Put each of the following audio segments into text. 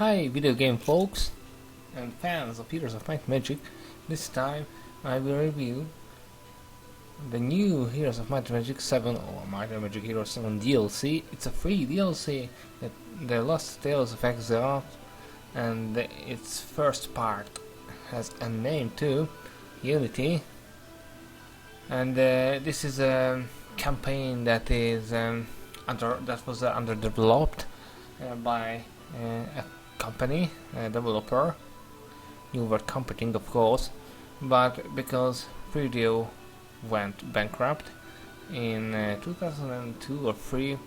Hi video game folks and fans of Heroes of Might and Magic. This time I will review the new Heroes of Might and Magic 7 or Might and Magic Heroes 7 DLC. It's a free DLC that the Lost Tales of Axeoth, and its first part has a name too, Unity. And this is a campaign that is was underdeveloped by a company, a developer. You were competing, of course, but because Video went bankrupt in 2002 or 3,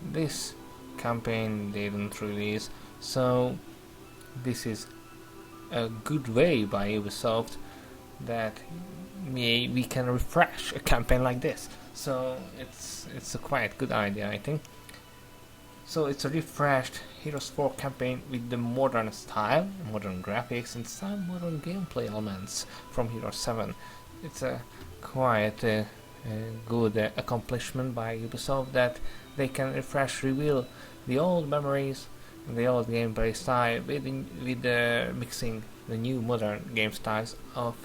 this campaign didn't release. So this is a good way by Ubisoft that we can refresh a campaign like this. So it's a quite good idea, I think. So it's a refreshed Heroes 4 campaign with the modern style, modern graphics, and some modern gameplay elements from Heroes 7. It's a quite good accomplishment by Ubisoft that they can reveal the old memories and the old gameplay style with mixing the new modern game styles of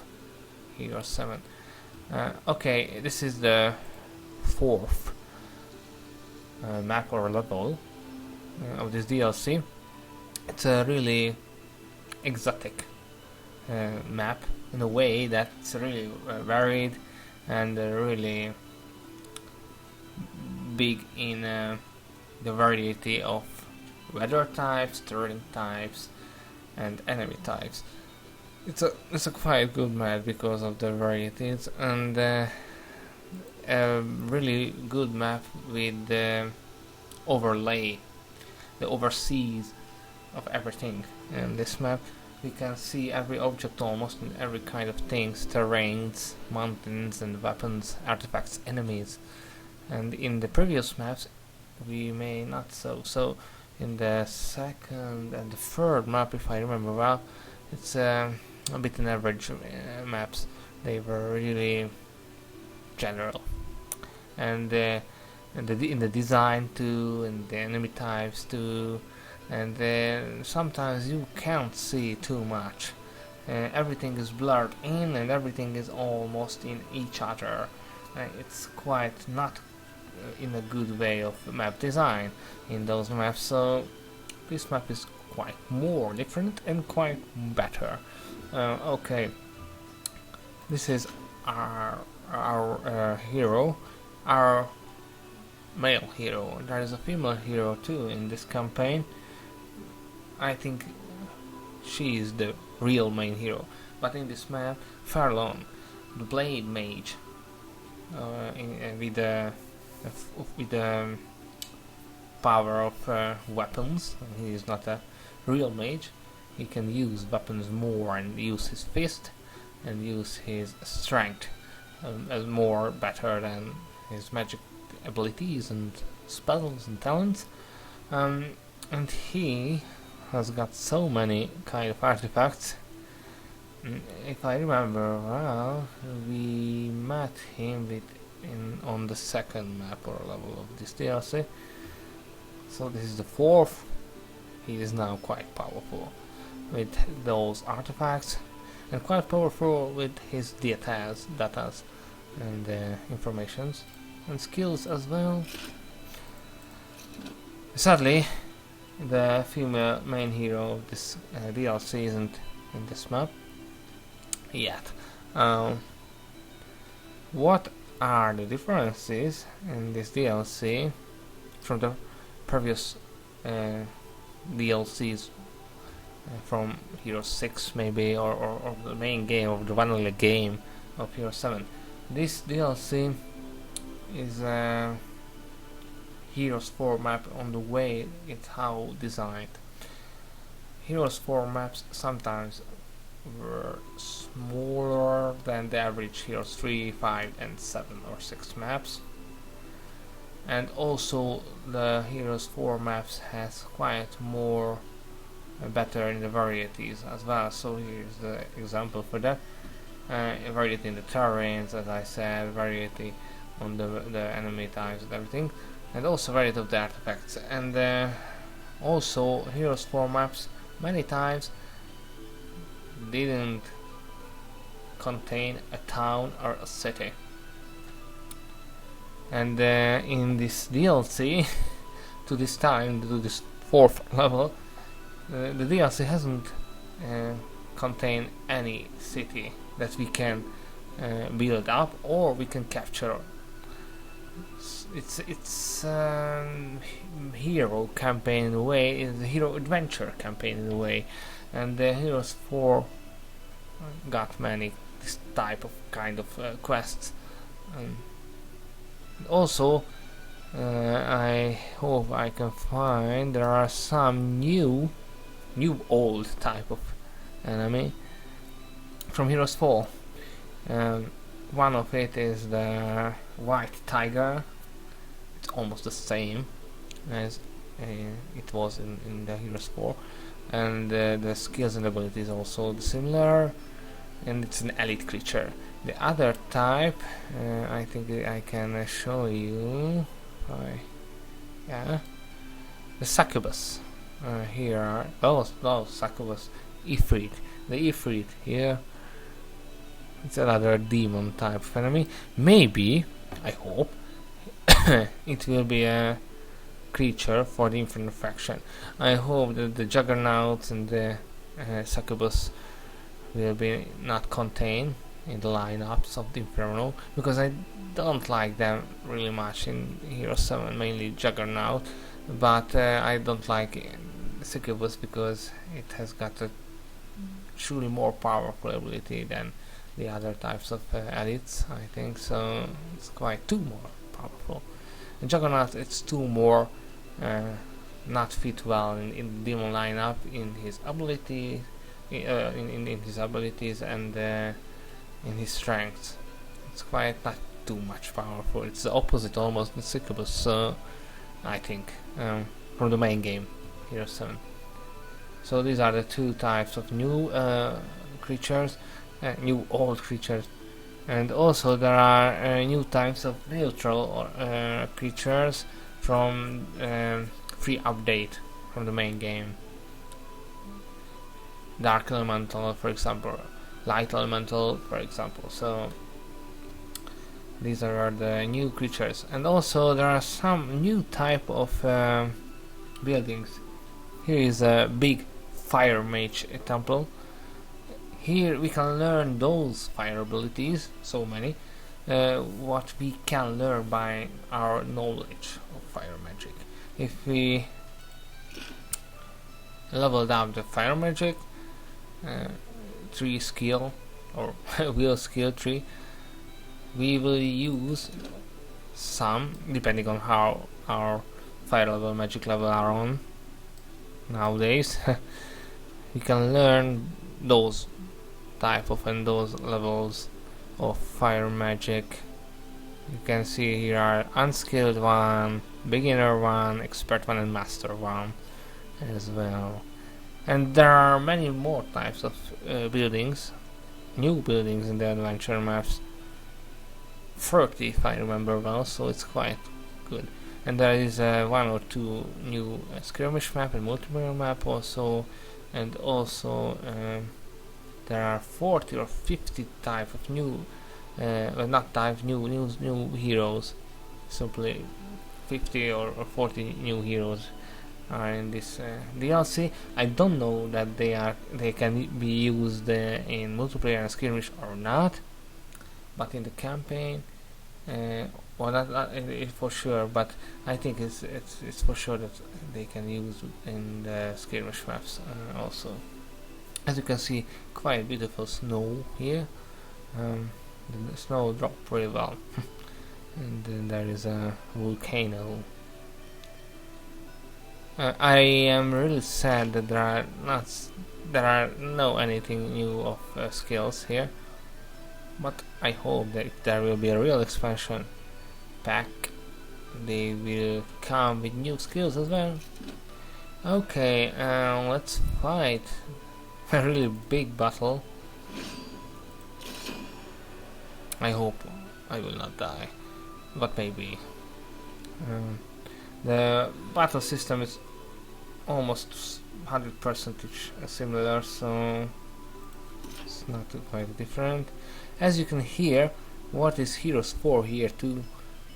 Heroes 7. Okay, this is the fourth map or level of this DLC. It's a really exotic map in a way that it's really varied and really big in the variety of weather types, terrain types, and enemy types. It's a quite good map because of the varieties, and a really good map with the overlay, the overseas of everything. In this map we can see every object almost in every kind of things, terrains, mountains and weapons, artifacts, enemies. And in the previous maps we may not so in the second and the third map, if I remember well, it's a bit an average maps. They were really general, and in the design too, and the enemy types too, and sometimes you can't see too much. Everything is blurred in and everything is almost in each other. It's quite not in a good way of map design in those maps, so this map is quite more different and quite better. Okay, this is our hero, our male hero. There is a female hero too in this campaign. I think she is the real main hero, but in this map, Farlon, the blade mage, with the power of weapons. He is not a real mage. He can use weapons more and use his fist and use his strength as more better than his magic abilities and spells and talents, and he has got so many kind of artifacts. If I remember well, we met him on the second map or level of this DLC. So this is the fourth. He is now quite powerful with those artifacts, and quite powerful with his datas and informations and skills as well. Sadly, the female main hero of this DLC isn't in this map yet. What are the differences in this DLC from the previous DLCs from Hero 6 maybe, or the main game, of the vanilla game of Hero 7? This DLC is a Heroes 4 map on the way it's how designed. Heroes 4 maps sometimes were smaller than the average Heroes 3, 5 and 7 or 6 maps, and also the Heroes 4 maps has quite more better in the varieties as well. So here's the example for that. Variety in the terrains, as I said, variety on the enemy types and everything, and also variety of the artifacts. And Also, Heroes 4 maps many times didn't contain a town or a city. And in this DLC, to this time, to this 4th level, the DLC hasn't contained any city that we can build up or we can capture. It's hero campaign in a way, it's a hero adventure campaign in a way, and the Heroes 4 got many this type of kind of quests. Also, I hope I can find there are some new old type of enemy from Heroes 4. One of it is the white tiger. It's almost the same as it was in the Heroes 4, and the skills and abilities also similar, and it's an elite creature. The other type, I think I can show you. Yeah, the succubus. Here are those succubus, Ifrit. The Ifrit here. It's another demon type of enemy. Maybe, I hope, it will be a creature for the Inferno faction. I hope that the Juggernauts and the succubus will be not contained in the lineups of the Inferno, because I don't like them really much in Hero 7, mainly Juggernaut, but I don't like Succubus because it has got a truly more powerful ability than the other types of elites, I think, so it's quite too more powerful. And Juggernaut, it's too more not fit well in the demon lineup in his ability, in his abilities and in his strengths. It's quite not too much powerful. It's the opposite almost in Succubus, so I think, from the main game, Hero 7. So these are the two types of new creatures, new old creatures, and also there are new types of neutral creatures from free update from the main game. Dark Elemental, for example, Light Elemental, for example. So these are the new creatures, and also there are some new type of buildings. Here is a big fire mage temple. Here we can learn those fire abilities, so many, what we can learn by our knowledge of fire magic. If we leveled up the fire magic 3 skill or will skill tree, we will use some, depending on how our fire level, magic level are on nowadays. We can learn those type of and those levels of fire magic. You can see here are unskilled one, beginner one, expert one, and master one as well. And there are many more types of buildings, new buildings in the adventure maps. 30 if I remember well, so it's quite good. And there is one or two new skirmish map and multiplayer map also, and also there are 40 or 50 type of new, not type, new heroes. Simply 50 or 40 new heroes are in this DLC. I don't know that they can be used in multiplayer and skirmish or not, but in the campaign, well, not for sure, but I think it's for sure that they can use in the skirmish maps also. As you can see, quite beautiful snow here. The snow dropped pretty well. And then there is a volcano. I am really sad that there are no anything new of skills here, but I hope that if there will be a real expansion pack, they will come with new skills as well. Okay, let's fight a really big battle. I hope I will not die, but maybe. The battle system is almost 100% similar, so it's not quite different. As you can hear, what is Heroes 4 here too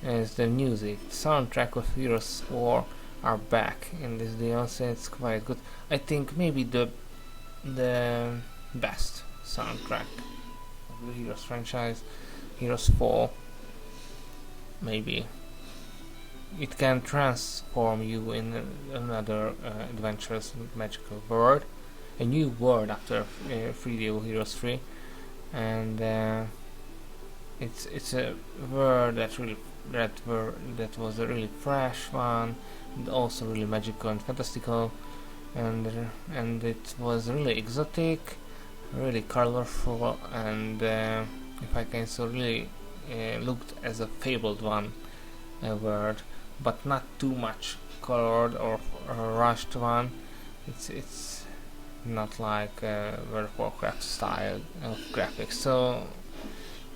is the music. The soundtrack of Heroes 4 are back in this DLC. It's quite good. I think maybe the best soundtrack of the Heroes franchise, Heroes 4. Maybe it can transform you in another adventurous magical world, a new world after 3D Heroes 3, and it's a world that was a really fresh one, and also really magical and fantastical, and it was really exotic, really colorful, and if I can so really looked as a fabled one world, but not too much colored or rushed one. It's not like World of Warcraft style of graphics, so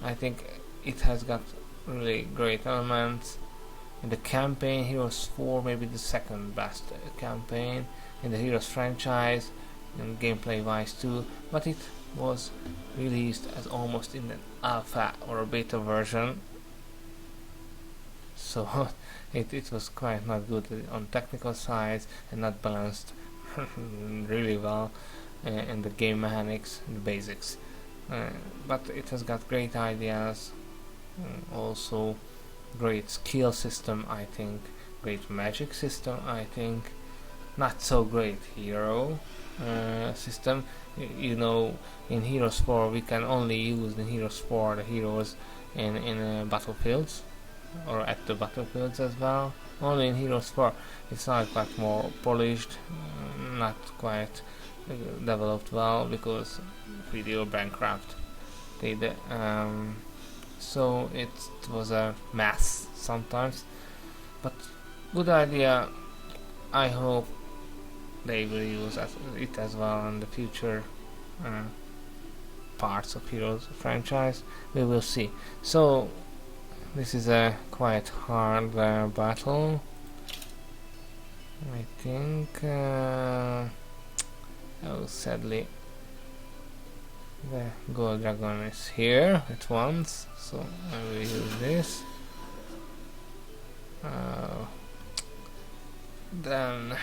I think it has got really great elements. In the campaign, Heroes 4 maybe the second best campaign in the Heroes franchise, and gameplay wise too, but it was released as almost in an alpha or a beta version, so it was quite not good on technical sides and not balanced really well in the game mechanics and the basics, but it has got great ideas, also great skill system, I think, great magic system, I think, not so great hero system. You know, in Heroes 4 we can only use the Heroes 4 the heroes in battlefields or at the battlefields as well. Only in Heroes 4 it's not quite more polished, not quite developed well because video bankrupt. So it was a mess sometimes, but good idea. I hope they will use it as well in the future parts of Heroes franchise. We will see. So this is a quite hard battle, I think. Oh, sadly the gold dragon is here at once, so I will use this. Then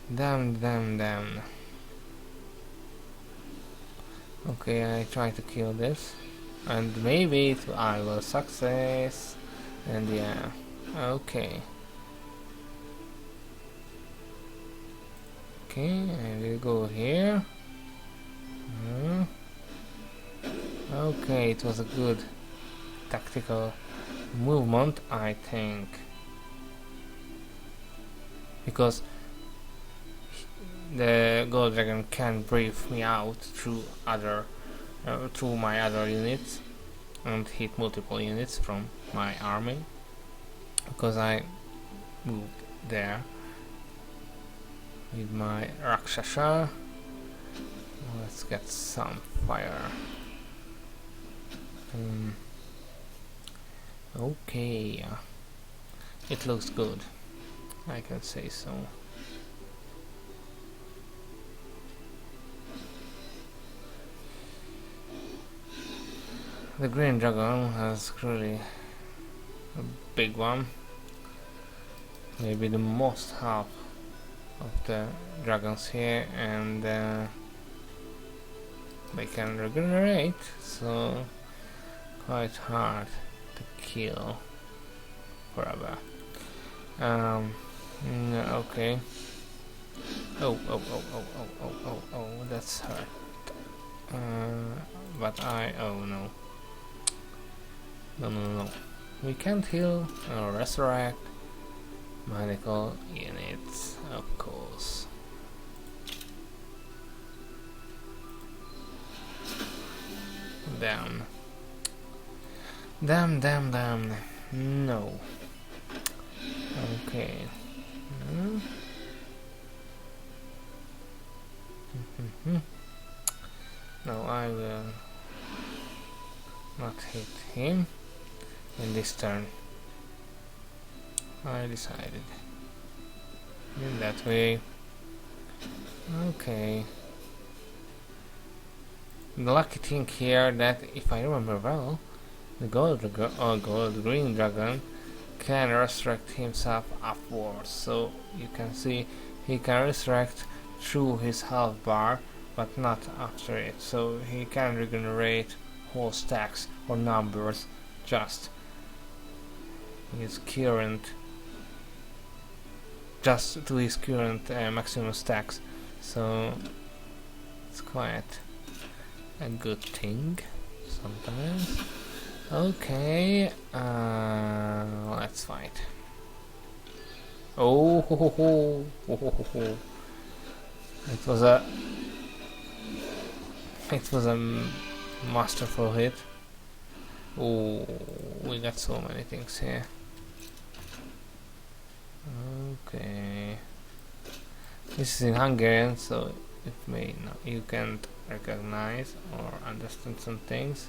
damn. Okay, I try to kill this, and maybe I will success. And yeah, okay. Okay, I will go here. Okay, it was a good tactical movement, I think, because the gold dragon can breathe me out through through my other units and hit multiple units from my army because I moved there with my Rakshasa. Let's get some fire. Okay, it looks good, I can say so. The green dragon has really a big one, maybe the most half of the dragons here, and they can regenerate, so quite hard to kill forever. Okay. Oh, that's hurt. But oh no. No. We can't heal or resurrect medical units, of course. Damn. No. Okay. No, I will not hit him. in this turn. I decided in that way. Okay. The lucky thing here that, if I remember well, the gold green dragon can resurrect himself upwards. So you can see he can resurrect through his health bar, but not after it. So he can regenerate whole stacks or numbers just his current, just to his current maximum stacks. So it's quite a good thing sometimes. Okay, let's fight. Oh, ho, ho, ho. Ho, ho, ho, ho. It was a masterful hit. Oh, we got so many things here. Okay, this is in Hungarian, so it may not, you can't recognize or understand some things.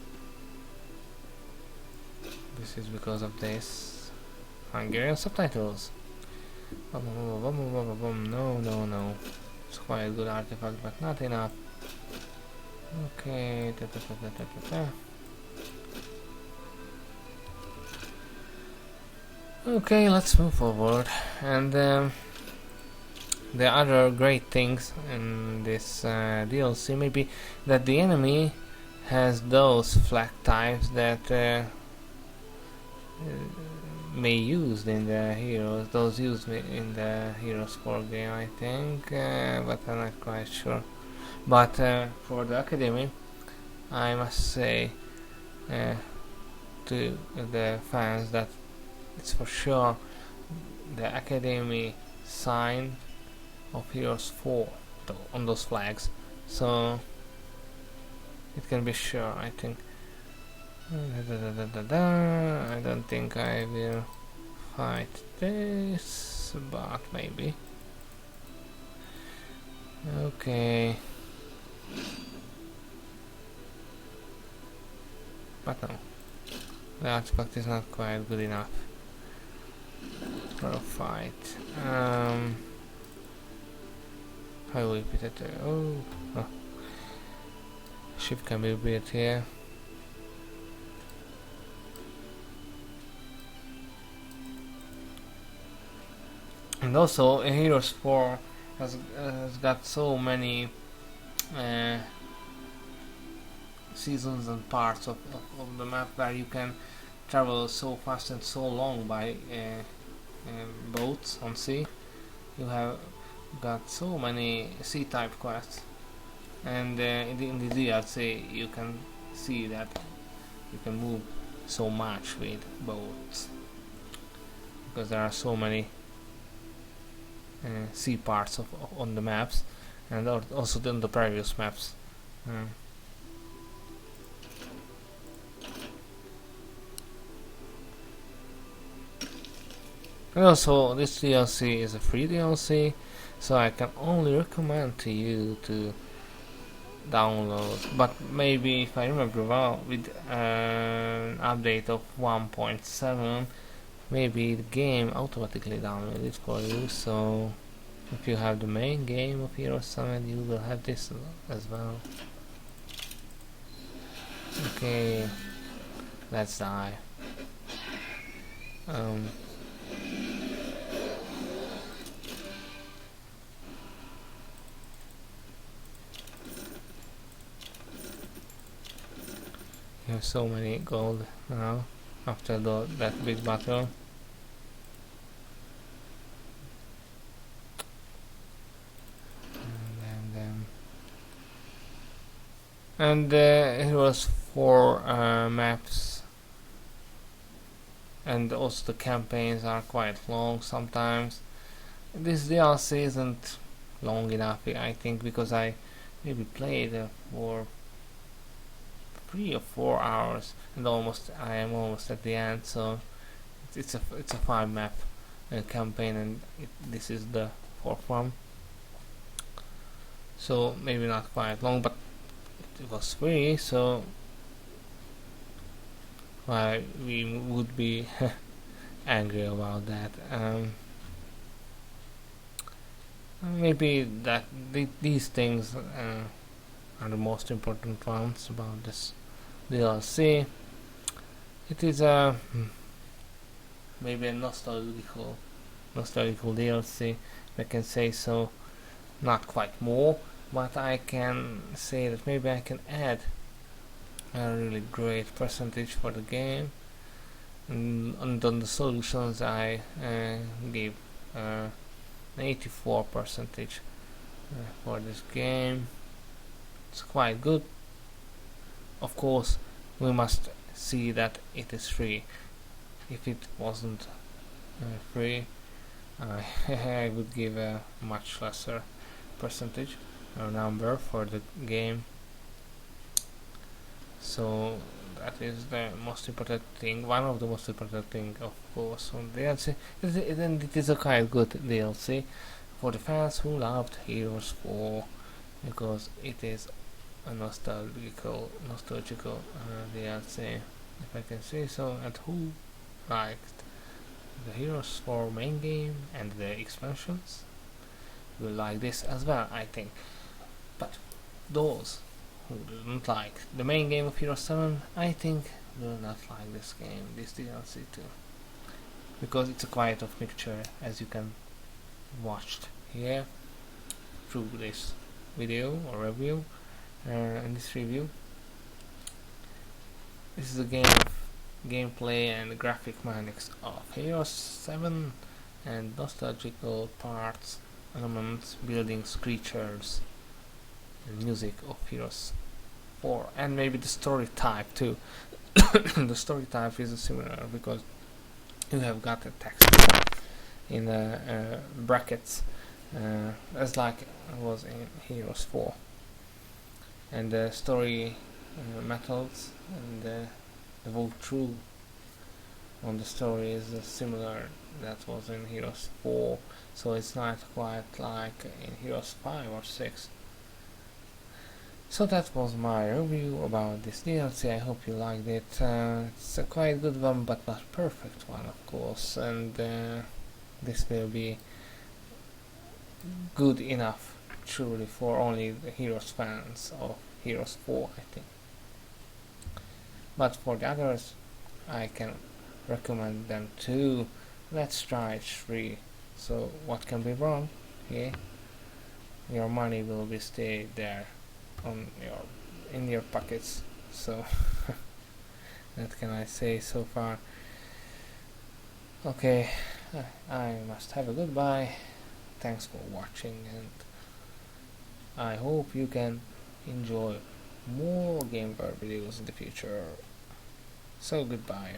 This is because of this Hungarian subtitles. No. It's quite a good artifact, but not enough. Okay. Okay, let's move forward. And the other great things in this DLC may be that the enemy has those flag types that may used in the heroes. Those used in the Heroes 4 game, I think, but I'm not quite sure. But for the Academy, I must say to the fans that it's for sure the Academy sign of Heroes 4 on those flags, so it can be sure, I think. I don't think I will fight this, but maybe. Okay. But no, the artifact is not quite good enough for a fight. How will we put it there? Oh. Ship can be built here. And also, Heroes 4 has got so many seasons and parts of the map where you can travel so fast and so long by boats on sea. You have got so many sea-type quests, and in the DLC you can see that you can move so much with boats because there are so many sea parts on the maps, and also on the previous maps. And also, this DLC is a free DLC, so I can only recommend to you to download. But maybe, if I remember well, with an update of 1.7, maybe the game automatically downloads it for you. So if you have the main game of Heroes 7, you will have this as well. Okay, let's die. You have so many gold now after that big battle. And it was 4 maps, and also the campaigns are quite long sometimes. This DLC isn't long enough, I think, because I maybe played for 3 or 4 hours, and I am almost at the end. So it's a 5 map campaign, and this is the 4th one. So maybe not quite long, but it was free, so why we would be angry about that. Maybe that these things are the most important ones about this DLC. It is a maybe a nostalgical DLC, if I can say so. Not quite more, but I can say that maybe I can add a really great percentage for the game. And on the solutions, I gave 84 percentage for this game. It's quite good. Of course, we must see that it is free. If it wasn't free, I would give a much lesser percentage or number for the game. So that is the most important thing, one of the most important thing, of course, on DLC. And it is a quite good DLC for the fans who loved Heroes 4, because it is a nostalgical DLC, if I can say so, and who liked the Heroes 4 main game and the expansions will like this as well, I think. But those who didn't like the main game of Heroes 7, I think will not like this game, this DLC too, because it's a quite of mixture, as you can watch here through this video or review. In this review, this is a game of gameplay and graphic mechanics of Heroes 7 and nostalgical parts, elements, buildings, creatures, and music of Heroes 4, and maybe the story type too. The story type is similar because you have got a text in brackets, as like it was in Heroes 4, and the story methods and the walkthrough on the story is similar that was in Heroes 4, so it's not quite like in Heroes 5 or 6. So that was my review about this DLC. I hope you liked it. It's a quite good one, but not perfect one, of course, and this will be good enough truly for only the Heroes fans of Heroes 4, I think. But for the others, I can recommend them too. Let's try it free. So what can be wrong? Yeah, your money will be stay there in your pockets. So what can I say so far? Okay, I must have a goodbye. Thanks for watching, and I hope you can enjoy more GameWorld videos in the future. So goodbye.